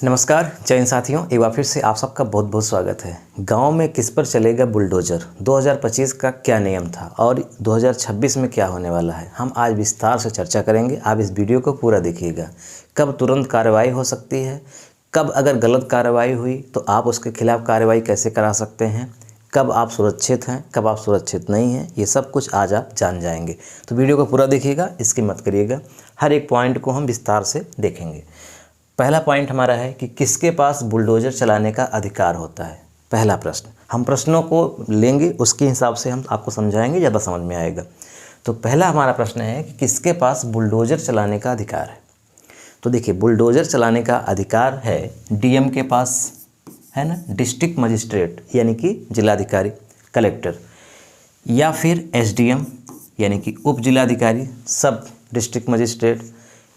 नमस्कार जय हिंद साथियों, एक बार फिर से आप सबका बहुत बहुत स्वागत है। गांव में किस पर चलेगा बुलडोज़र, 2025 का क्या नियम था और 2026 में क्या होने वाला है, हम आज विस्तार से चर्चा करेंगे। आप इस वीडियो को पूरा देखिएगा। कब तुरंत कार्रवाई हो सकती है, कब अगर गलत कार्रवाई हुई तो आप उसके खिलाफ़ कार्रवाई कैसे करा सकते हैं, कब आप सुरक्षित हैं, कब आप सुरक्षित नहीं हैं, ये सब कुछ आज आप जान जाएंगे। तो वीडियो को पूरा देखिएगा, इसकी मत करिएगा। हर एक पॉइंट को हम विस्तार से देखेंगे। पहला पॉइंट हमारा है कि किसके पास बुलडोज़र चलाने का अधिकार होता है। पहला प्रश्न, हम प्रश्नों को लेंगे, उसके हिसाब से हम आपको समझाएंगे, ज़्यादा समझ में आएगा। तो पहला हमारा प्रश्न है कि किसके पास बुलडोज़र चलाने का अधिकार है। तो देखिए, बुलडोज़र चलाने का अधिकार है डीएम के पास, है ना, डिस्ट्रिक्ट मजिस्ट्रेट यानी कि जिलाधिकारी, कलेक्टर, या फिर एसडीएम यानी कि उप जिलाधिकारी, सब डिस्ट्रिक्ट मजिस्ट्रेट,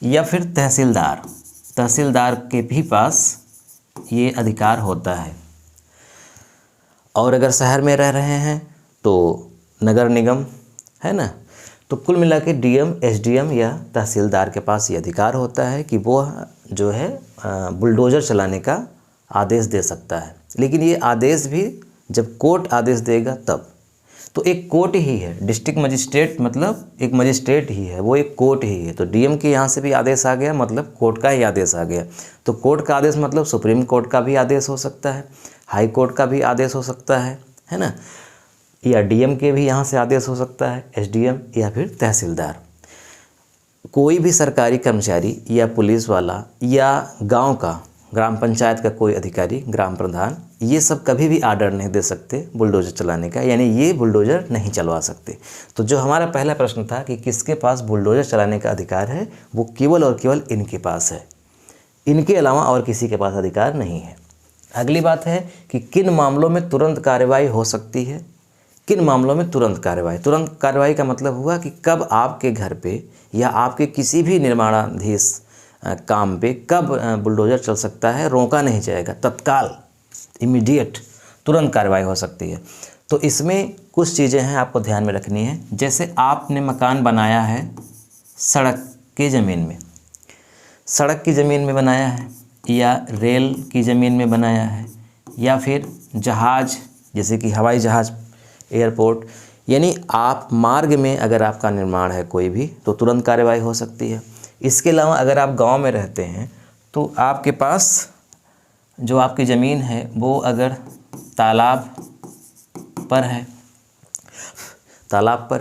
या फिर तहसीलदार के भी पास ये अधिकार होता है। और अगर शहर में रह रहे हैं तो नगर निगम, है ना। तो कुल मिला के डीएम, एसडीएम या तहसीलदार के पास ये अधिकार होता है कि वो जो है बुलडोज़र चलाने का आदेश दे सकता है। लेकिन ये आदेश भी जब कोर्ट आदेश देगा तब। तो एक कोर्ट ही है, डिस्ट्रिक्ट मजिस्ट्रेट मतलब एक मजिस्ट्रेट ही है, वो एक कोर्ट ही है। तो डीएम के यहाँ से भी आदेश आ गया मतलब कोर्ट का ही आदेश आ गया। तो कोर्ट का आदेश मतलब सुप्रीम कोर्ट का भी आदेश हो सकता है, हाई कोर्ट का भी आदेश हो सकता है ना, या डीएम के भी यहाँ से आदेश हो सकता है, एसडीएम या फिर तहसीलदार। कोई भी सरकारी कर्मचारी या पुलिस वाला या गाँव का, ग्राम पंचायत का कोई अधिकारी, ग्राम प्रधान, ये सब कभी भी आर्डर नहीं दे सकते बुलडोज़र चलाने का, यानी ये बुलडोज़र नहीं चलवा सकते। तो जो हमारा पहला प्रश्न था कि किसके पास बुलडोज़र चलाने का अधिकार है, वो केवल और केवल इनके पास है। इनके अलावा और किसी के पास अधिकार नहीं है। अगली बात है कि किन मामलों में तुरंत कार्रवाई हो सकती है। किन मामलों में तुरंत कार्रवाई का मतलब हुआ कि कब आपके घर पे या आपके किसी भी निर्माणाधीश काम पे कब बुलडोज़र चल सकता है, रोका नहीं जाएगा, तत्काल इमीडिएट तुरंत कार्रवाई हो सकती है। तो इसमें कुछ चीज़ें हैं आपको ध्यान में रखनी है। जैसे आपने मकान बनाया है सड़क की ज़मीन में, सड़क की ज़मीन में बनाया है, या रेल की ज़मीन में बनाया है, या फिर जहाज़ जैसे कि हवाई जहाज़, एयरपोर्ट, यानी आप मार्ग में अगर आपका निर्माण है कोई भी, तो तुरंत कार्रवाई हो सकती है। इसके अलावा अगर आप गांव में रहते हैं तो आपके पास जो आपकी ज़मीन है वो अगर तालाब पर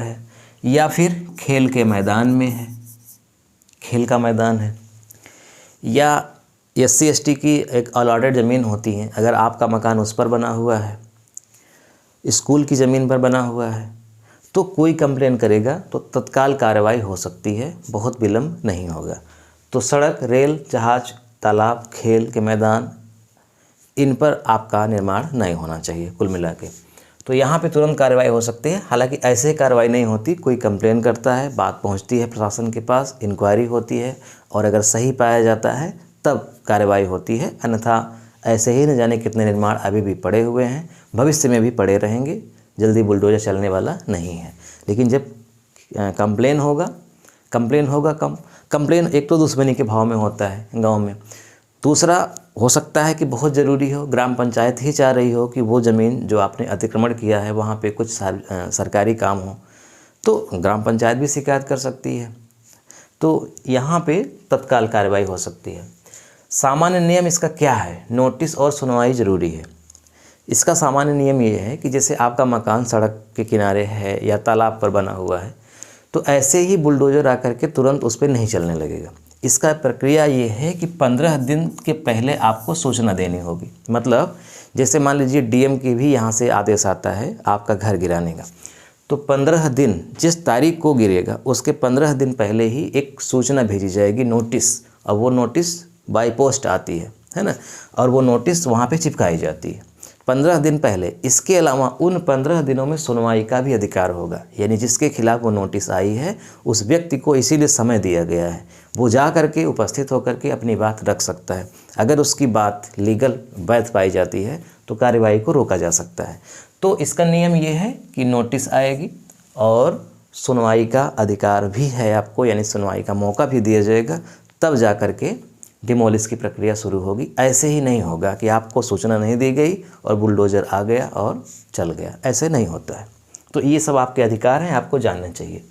है या फिर खेल के मैदान में है, खेल का मैदान है, या एससी एसटी की एक अलॉटेड ज़मीन होती है, अगर आपका मकान उस पर बना हुआ है, स्कूल की ज़मीन पर बना हुआ है, तो कोई कंप्लेन करेगा तो तत्काल कार्रवाई हो सकती है, बहुत विलम्ब नहीं होगा। तो सड़क, रेल, जहाज, तालाब, खेल के मैदान, इन पर आपका निर्माण नहीं होना चाहिए कुल मिला के। तो यहाँ पे तुरंत कार्रवाई हो सकती है। हालांकि ऐसे कार्रवाई नहीं होती, कोई कंप्लेन करता है, बात पहुँचती है प्रशासन के पास, इंक्वायरी होती है, और अगर सही पाया जाता है तब कार्रवाई होती है। अन्यथा ऐसे ही न जाने कितने निर्माण अभी भी पड़े हुए हैं, भविष्य में भी पड़े रहेंगे, जल्दी बुलडोज़र चलने वाला नहीं है। लेकिन जब कंप्लेन होगा कंप्लेन एक तो दुश्मनी के भाव में होता है गांव में, दूसरा हो सकता है कि बहुत ज़रूरी हो, ग्राम पंचायत ही चाह रही हो कि वो ज़मीन जो आपने अतिक्रमण किया है वहाँ पे कुछ सरकारी काम हो, तो ग्राम पंचायत भी शिकायत कर सकती है। तो यहाँ पे तत्काल कार्रवाई हो सकती है। सामान्य नियम इसका क्या है, नोटिस और सुनवाई ज़रूरी है। इसका सामान्य नियम ये है कि जैसे आपका मकान सड़क के किनारे है या तालाब पर बना हुआ है, तो ऐसे ही बुलडोज़र आकर के तुरंत उस पर नहीं चलने लगेगा। इसका प्रक्रिया ये है कि 15 दिन के पहले आपको सूचना देनी होगी। मतलब जैसे मान लीजिए डीएम की भी यहाँ से आदेश आता है आपका घर गिराने का, तो 15 दिन, जिस तारीख को गिरेगा उसके 15 दिन पहले ही एक सूचना भेजी जाएगी, नोटिस, और वो नोटिस बाई पोस्ट आती है ना, और वो नोटिस वहाँ पे चिपकाई जाती है 15 दिन पहले। इसके अलावा उन 15 दिनों में सुनवाई का भी अधिकार होगा, यानी जिसके खिलाफ़ वो नोटिस आई है उस व्यक्ति को इसीलिए समय दिया गया है, वो जा करके उपस्थित होकर के अपनी बात रख सकता है। अगर उसकी बात लीगल वैध पाई जाती है तो कार्यवाही को रोका जा सकता है। तो इसका नियम ये है कि नोटिस आएगी और सुनवाई का अधिकार भी है आपको, यानी सुनवाई का मौका भी दिया जाएगा, तब जा कर के डिमोलिश की प्रक्रिया शुरू होगी। ऐसे ही नहीं होगा कि आपको सूचना नहीं दी गई और बुलडोज़र आ गया और चल गया, ऐसे नहीं होता है। तो ये सब आपके अधिकार हैं, आपको जानने चाहिए।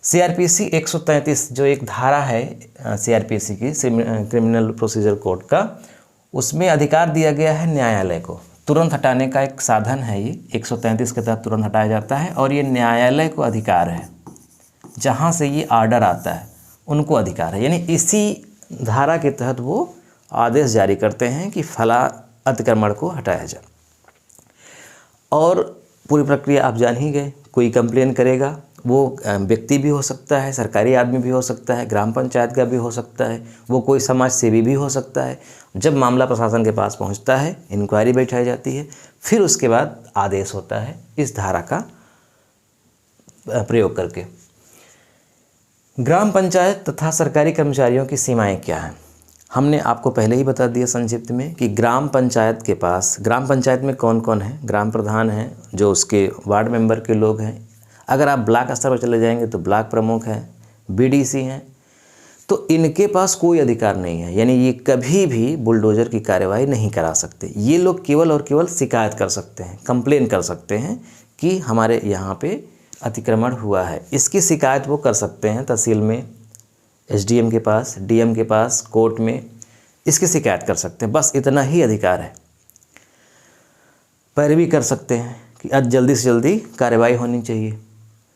CRPC 133 जो एक धारा है CRPC की, क्रिमिनल प्रोसीजर कोड का, उसमें अधिकार दिया गया है न्यायालय को तुरंत हटाने का एक साधन है। ये 133 के तहत तुरंत हटाया जाता है और ये न्यायालय को अधिकार है, जहाँ से ये आर्डर आता है उनको अधिकार है। यानी इसी धारा के तहत वो आदेश जारी करते हैं कि फला अतिक्रमण को हटाया जाए। और पूरी प्रक्रिया आप जान ही गए। कोई कंप्लेन करेगा, वो व्यक्ति भी हो सकता है, सरकारी आदमी भी हो सकता है, ग्राम पंचायत का भी हो सकता है, वो कोई समाज सेवी भी हो सकता है। जब मामला प्रशासन के पास पहुंचता है, इंक्वायरी बैठाई जाती है, फिर उसके बाद आदेश होता है इस धारा का प्रयोग करके। ग्राम पंचायत तथा सरकारी कर्मचारियों की सीमाएं क्या हैं? हमने आपको पहले ही बता दिया संक्षिप्त में कि ग्राम पंचायत के पास, ग्राम पंचायत में कौन कौन है? ग्राम प्रधान हैं, जो उसके वार्ड मेंबर के लोग हैं। अगर आप ब्लॉक स्तर पर चले जाएंगे तो ब्लॉक प्रमुख हैं, BDC हैं। तो इनके पास कोई अधिकार नहीं है, यानी ये कभी भी बुलडोज़र की कार्रवाई नहीं करा सकते। ये लोग केवल और केवल शिकायत कर सकते हैं, कंप्लेन कर सकते हैं कि हमारे यहाँ पे अतिक्रमण हुआ है। इसकी शिकायत वो कर सकते हैं तहसील में, SDM के पास, DM के पास, कोर्ट में, इसकी शिकायत कर सकते हैं। बस इतना ही अधिकार है। पैरवी कर सकते हैं कि आज जल्दी से जल्दी कार्रवाई होनी चाहिए,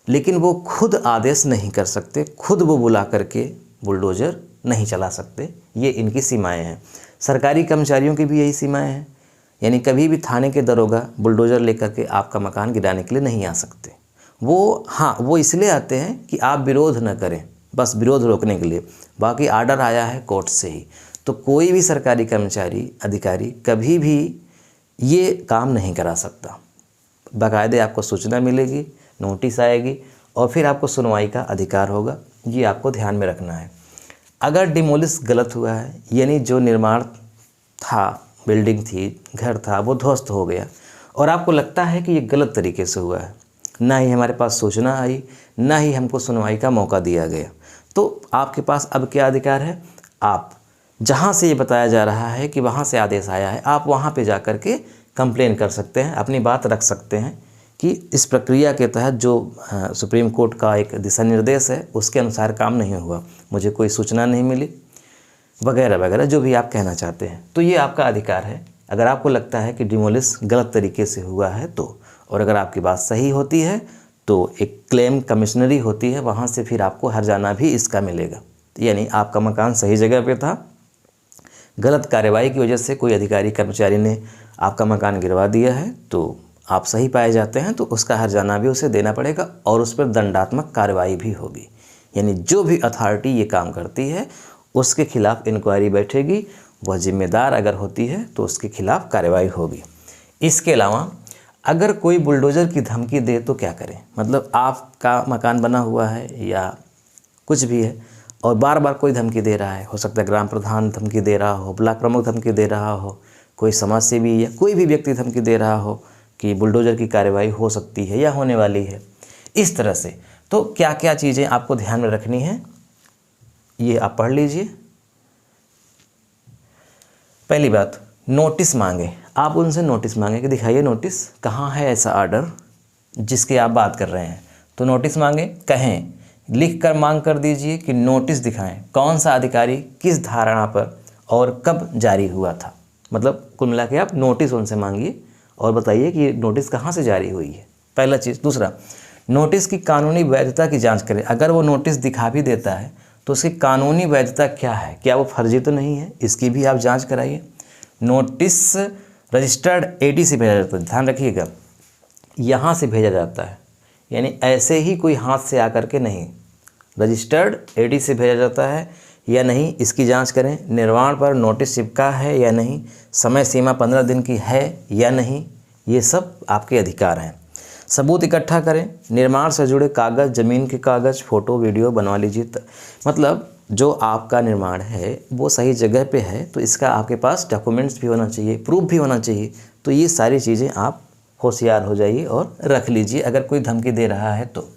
लेकिन वो खुद आदेश नहीं कर सकते, खुद वो बुला करके बुलडोज़र नहीं चला सकते। ये इनकी सीमाएं हैं। सरकारी कर्मचारियों की भी यही सीमाएं हैं। यानी कभी भी थाने के दरोगा बुलडोज़र लेकर के आपका मकान गिराने के लिए नहीं आ सकते। वो इसलिए आते हैं कि आप विरोध न करें, बस विरोध रोकने के लिए। बाकी आर्डर आया है कोर्ट से ही। तो कोई भी सरकारी कर्मचारी, अधिकारी कभी भी ये काम नहीं करा सकता। बाकायदे आपको सूचना मिलेगी, नोटिस आएगी और फिर आपको सुनवाई का अधिकार होगा। ये आपको ध्यान में रखना है। अगर डिमोलिश गलत हुआ है, यानी जो निर्माण था, बिल्डिंग थी, घर था, वो ध्वस्त हो गया और आपको लगता है कि ये गलत तरीके से हुआ है, ना ही हमारे पास सूचना आई, ना ही हमको सुनवाई का मौका दिया गया, तो आपके पास अब क्या अधिकार है? आप जहाँ से ये बताया जा रहा है कि वहाँ से आदेश आया है, आप वहाँ पे जा कर के कंप्लेन कर सकते हैं, अपनी बात रख सकते हैं कि इस प्रक्रिया के तहत जो सुप्रीम कोर्ट का एक दिशा निर्देश है उसके अनुसार काम नहीं हुआ, मुझे कोई सूचना नहीं मिली, वगैरह वगैरह, जो भी आप कहना चाहते हैं। तो ये आपका अधिकार है। अगर आपको लगता है कि डिमोलिश गलत तरीके से हुआ है तो, और अगर आपकी बात सही होती है तो एक क्लेम कमिश्नरी होती है, वहाँ से फिर आपको हर्जाना भी इसका मिलेगा। यानी आपका मकान सही जगह पे था, गलत कार्रवाई की वजह से कोई अधिकारी कर्मचारी ने आपका मकान गिरवा दिया है, तो आप सही पाए जाते हैं तो उसका हर्जाना भी उसे देना पड़ेगा और उस पर दंडात्मक कार्रवाई भी होगी। यानी जो भी अथॉरिटी ये काम करती है उसके खिलाफ इंक्वायरी बैठेगी, वह जिम्मेदार अगर होती है तो उसके खिलाफ कार्रवाई होगी। इसके अलावा अगर कोई बुलडोज़र की धमकी दे तो क्या करें? मतलब आपका मकान बना हुआ है या कुछ भी है और बार बार कोई धमकी दे रहा है, हो सकता है ग्राम प्रधान धमकी दे रहा हो, ब्लॉक प्रमुख धमकी दे रहा हो, कोई समाज सेवी या कोई भी व्यक्ति धमकी दे रहा हो कि बुलडोज़र की कार्रवाई हो सकती है या होने वाली है, इस तरह से, तो क्या क्या चीज़ें आपको ध्यान में रखनी है ये आप पढ़ लीजिए। पहली बात, नोटिस मांगे। आप उनसे नोटिस मांगे कि दिखाइए नोटिस, कहाँ है ऐसा आर्डर जिसकी आप बात कर रहे हैं। तो नोटिस मांगे, कहें, लिख कर मांग कर दीजिए कि नोटिस दिखाएं, कौन सा अधिकारी किस धारणा पर और कब जारी हुआ था। मतलब कुल मिला के आप नोटिस उनसे मांगिए और बताइए कि ये नोटिस कहाँ से जारी हुई है, पहला चीज़। दूसरा, नोटिस की कानूनी वैधता की जांच करें। अगर वो नोटिस दिखा भी देता है तो उसकी कानूनी वैधता क्या है, क्या वो फर्जी तो नहीं है, इसकी भी आप जांच कराइए। नोटिस रजिस्टर्ड AD से भेजा जाता है, ध्यान रखिएगा, यहाँ से भेजा जाता है, यानी ऐसे ही कोई हाथ से आकर के नहीं, रजिस्टर्ड AD से भेजा जाता है या नहीं, इसकी जांच करें। निर्माण पर नोटिस चिपका है या नहीं, समय सीमा 15 दिन की है या नहीं, ये सब आपके अधिकार हैं। सबूत इकट्ठा करें, निर्माण से जुड़े कागज़, ज़मीन के कागज़, फ़ोटो वीडियो बनवा लीजिए। मतलब जो आपका निर्माण है वो सही जगह पे है तो इसका आपके पास डॉक्यूमेंट्स भी होना चाहिए, प्रूफ भी होना चाहिए। तो ये सारी चीज़ें आप होशियार हो जाइए और रख लीजिए अगर कोई धमकी दे रहा है तो।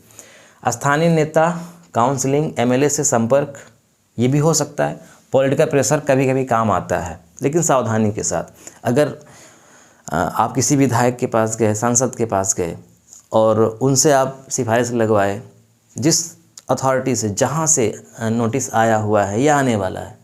स्थानीय नेता, काउंसलिंग, MLA से संपर्क, ये भी हो सकता है। पॉलिटिकल प्रेशर कभी कभी काम आता है, लेकिन सावधानी के साथ। अगर आप किसी विधायक के पास गए, सांसद के पास गए और उनसे आप सिफारिश लगवाए, जिस अथॉरिटी से, जहाँ से नोटिस आया हुआ है या आने वाला है,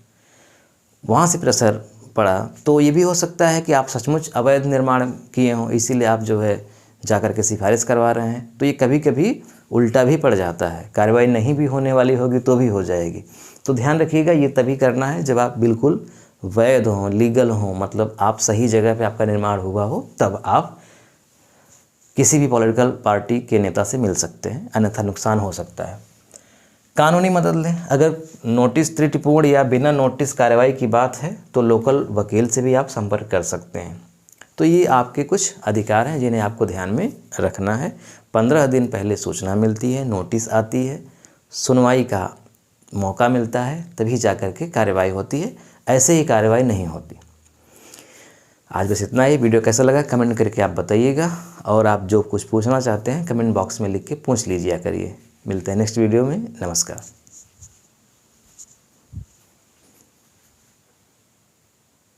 वहाँ से प्रेशर पड़ा, तो ये भी हो सकता है कि आप सचमुच अवैध निर्माण किए हों, इसीलिए आप जो है जाकर के सिफारिश करवा रहे हैं। तो ये कभी कभी उल्टा भी पड़ जाता है, कार्रवाई नहीं भी होने वाली होगी तो भी हो जाएगी। तो ध्यान रखिएगा, ये तभी करना है जब आप बिल्कुल वैध हों, लीगल हों, मतलब आप सही जगह पे आपका निर्माण हुआ हो, तब आप किसी भी पॉलिटिकल पार्टी के नेता से मिल सकते हैं, अन्यथा नुकसान हो सकता है। कानूनी मदद लें। अगर नोटिस त्रुटिपूर्ण या बिना नोटिस कार्रवाई की बात है तो लोकल वकील से भी आप संपर्क कर सकते हैं। तो ये आपके कुछ अधिकार हैं जिन्हें आपको ध्यान में रखना है। 15 दिन पहले सूचना मिलती है, नोटिस आती है, सुनवाई का मौका मिलता है, तभी जाकर के कार्रवाई होती है, ऐसे ही कार्रवाई नहीं होती। आज बस इतना ही। वीडियो कैसा लगा कमेंट करके आप बताइएगा, और आप जो कुछ पूछना चाहते हैं कमेंट बॉक्स में लिख के पूछ लीजिए करिए। मिलते हैं नेक्स्ट वीडियो में। नमस्कार।